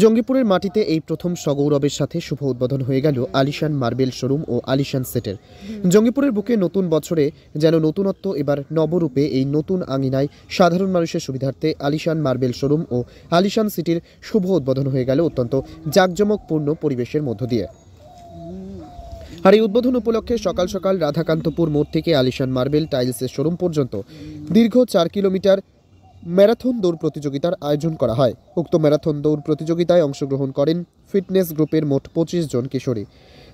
জঙ্গিপুরের মাটিতে এই প্রথম সগৌরবের সাথে শুভ উদ্বোধন হয়ে গেল আলিশান মার্বেল শোরুম ও আলিশান সেটের। জঙ্গিপুরের বুকে নতুন বছরে যেন নতুনত্ব, এবার নবরূপে এই নতুন আঙিনায় সাধারণ মানুষের সুবিধার্থে আলিশান মার্বেল শোরুম ও আলিশান সিটির শুভ উদ্বোধন হয়ে গেল অত্যন্ত জাঁকজমকপূর্ণ পরিবেশের মধ্য দিয়ে। আর এই উদ্বোধন উপলক্ষে সকাল সকাল রাধাকান্তপুর মোড় থেকে আলিশান মার্বেল টাইলসের শোরুম পর্যন্ত দীর্ঘ 4 কিলোমিটার ম্যারাথন দৌড় প্রতিযোগিতার আয়োজন করা হয়। উক্ত ম্যারাথন দৌড় প্রতিযোগিতায় অংশগ্রহণ করেন ফিটনেস গ্রুপের মোট 25 জন কিশোরী।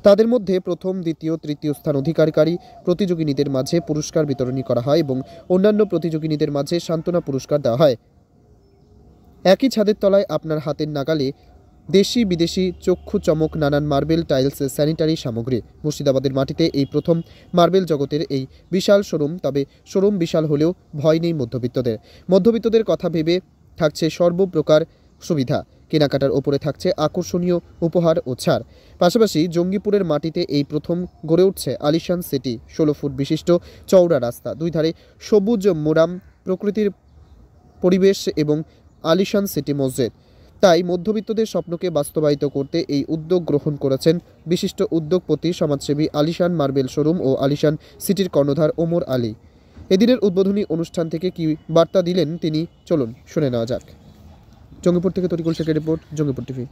তাদের মধ্যে প্রথম, দ্বিতীয়, তৃতীয় স্থান অধিকারী প্রতিযোগিনীদের মাঝে পুরস্কার বিতরণী করা হয় এবং অন্যান্য প্রতিযোগিনীদের মাঝে সান্ত্বনা পুরস্কার দেওয়া হয়। একই ছাদের তলায় আপনার হাতের নাগালে দেশি বিদেশি চক্ষু চমক নানান মার্বেল টাইলস স্যানিটারি সামগ্রী। মুর্শিদাবাদের মাটিতে এই প্রথম মার্বেল জগতের এই বিশাল শোরুম। তবে শোরুম বিশাল হলেও ভয় নেই মধ্যবিত্তদের কথা ভেবে থাকছে সর্বপ্রকার সুবিধা। কেনাকাটার ওপরে থাকছে আকর্ষণীয় উপহার ও ছাড়। পাশাপাশি জঙ্গিপুরের মাটিতে এই প্রথম গড়ে উঠছে আলিশান সিটি। 16 ফুট বিশিষ্ট চওড়া রাস্তা, দুই ধারে সবুজ মোরাম, প্রকৃতির পরিবেশ এবং আলিশান সিটি মসজিদ। তাই মধ্যবিত্তদের স্বপ্নকে বাস্তবায়িত করতে এই উদ্যোগ গ্রহণ করেছেন বিশিষ্ট উদ্যোগপতি, সমাজসেবী আলিশান মার্বেল শোরুম ও আলিশান সিটির কর্ণধার ওমর আলী। এদিনের উদ্বোধনী অনুষ্ঠান থেকে কি বার্তা দিলেন তিনি, চলুন শুনে নেওয়া যাক। জঙ্গিপুর থেকে তরিকুল শেখের রিপোর্ট, জঙ্গিপুর টিভি।